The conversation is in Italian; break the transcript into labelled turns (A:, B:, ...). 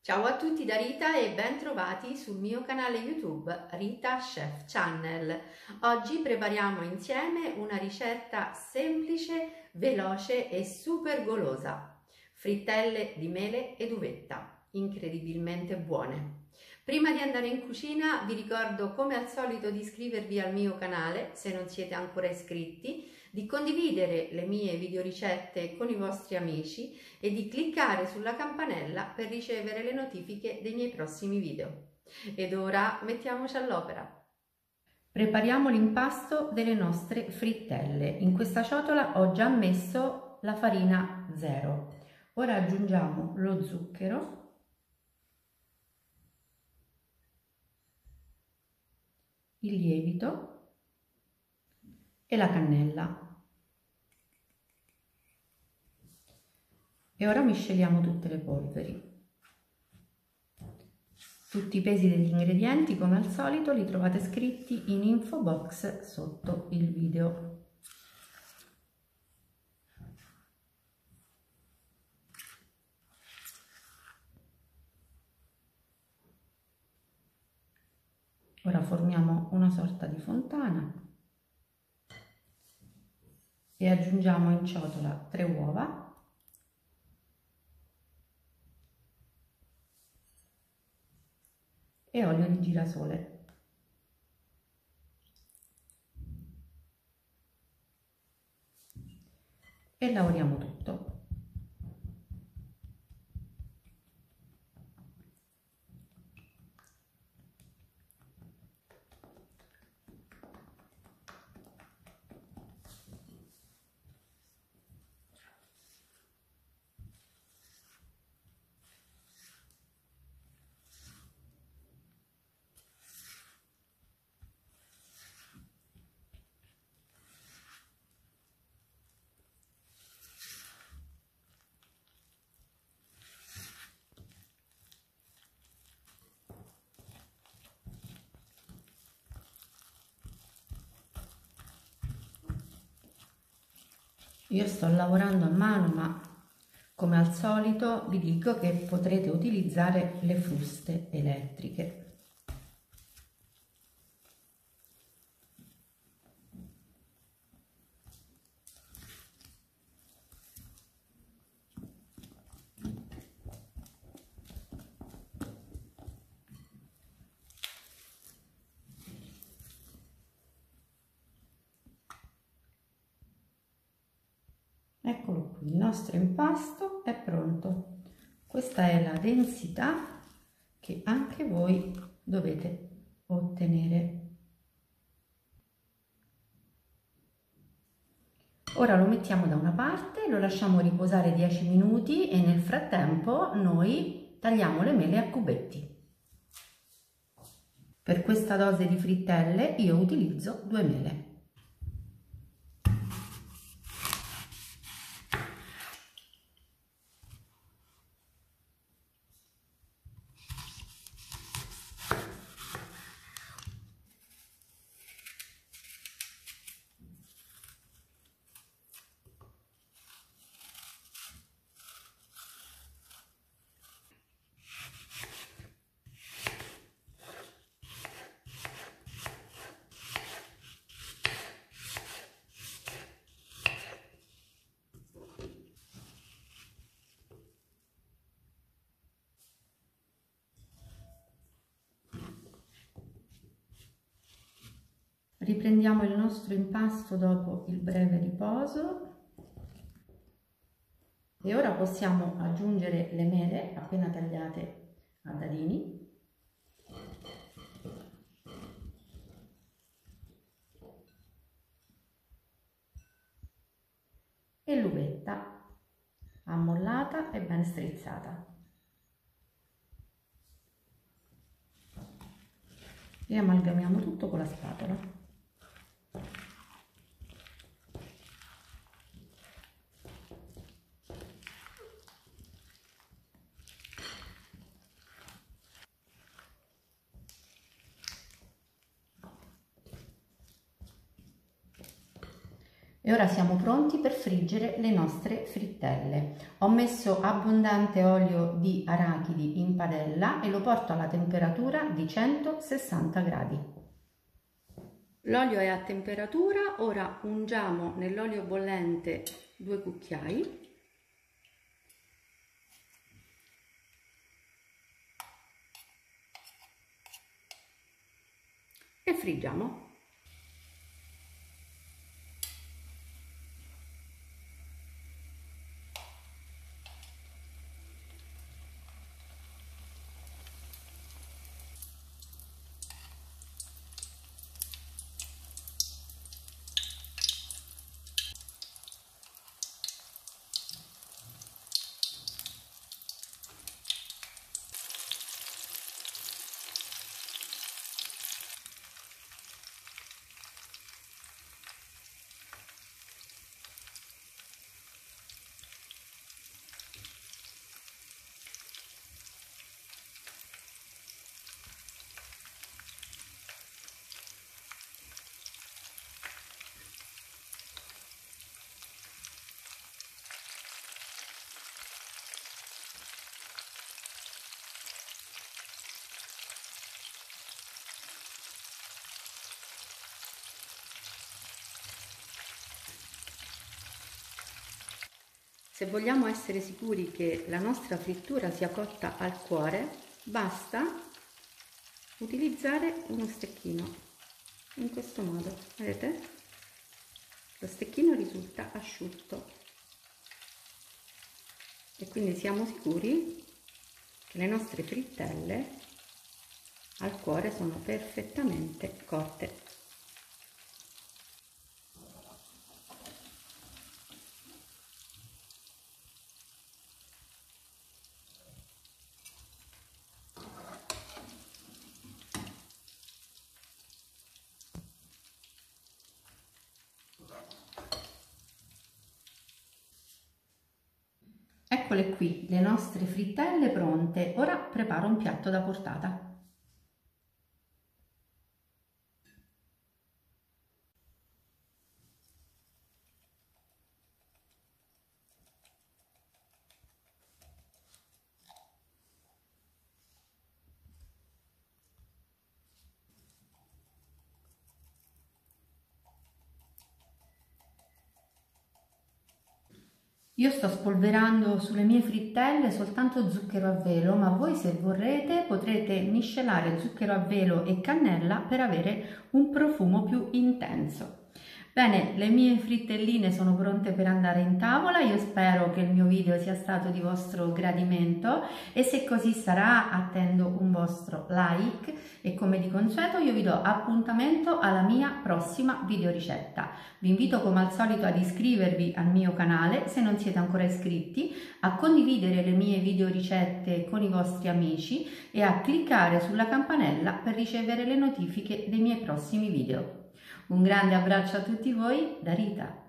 A: Ciao a tutti da Rita e ben trovati sul mio canale YouTube Rita Chef Channel. Oggi prepariamo insieme una ricetta semplice, veloce e super golosa. Frittelle di mele ed uvetta, incredibilmente buone. Prima di andare in cucina vi ricordo come al solito di iscrivervi al mio canale se non siete ancora iscritti, di condividere le mie videoricette con i vostri amici e di cliccare sulla campanella per ricevere le notifiche dei miei prossimi video. Ed ora mettiamoci all'opera. Prepariamo l'impasto delle nostre frittelle. In questa ciotola ho già messo la farina zero. Ora aggiungiamo lo zucchero, il lievito e la cannella. E ora misceliamo tutte le polveri. Tutti i pesi degli ingredienti, come al solito, li trovate scritti in info box sotto il video. Ora formiamo una sorta di fontana e aggiungiamo in ciotola 3 uova e olio di girasole. E lavoriamo tutto. Io sto lavorando a mano, ma come al solito vi dico che potrete utilizzare le fruste elettriche. Eccolo qui, il nostro impasto è pronto. Questa è la densità che anche voi dovete ottenere. Ora lo mettiamo da una parte, lo lasciamo riposare 10 minuti e nel frattempo noi tagliamo le mele a cubetti. Per questa dose di frittelle io utilizzo 2 mele. Riprendiamo il nostro impasto dopo il breve riposo e ora possiamo aggiungere le mele appena tagliate a dadini e l'uvetta ammollata e ben strizzata. E amalgamiamo tutto con la spatola. E ora siamo pronti per friggere le nostre frittelle. Ho messo abbondante olio di arachidi in padella e lo porto alla temperatura di 160 gradi. L'olio è a temperatura, ora ungiamo nell'olio bollente 2 cucchiai e friggiamo. Se vogliamo essere sicuri che la nostra frittura sia cotta al cuore, basta utilizzare uno stecchino, in questo modo, vedete? Lo stecchino risulta asciutto e quindi siamo sicuri che le nostre frittelle al cuore sono perfettamente cotte. Eccole qui le nostre frittelle pronte, ora preparo un piatto da portata. Io sto spolverando sulle mie frittelle soltanto zucchero a velo, ma voi se vorrete potrete miscelare zucchero a velo e cannella per avere un profumo più intenso. Bene, le mie frittelline sono pronte per andare in tavola, io spero che il mio video sia stato di vostro gradimento e se così sarà attendo un vostro like e come di consueto io vi do appuntamento alla mia prossima video ricetta. Vi invito come al solito ad iscrivervi al mio canale se non siete ancora iscritti, a condividere le mie video ricette con i vostri amici e a cliccare sulla campanella per ricevere le notifiche dei miei prossimi video. Un grande abbraccio a tutti voi da Rita.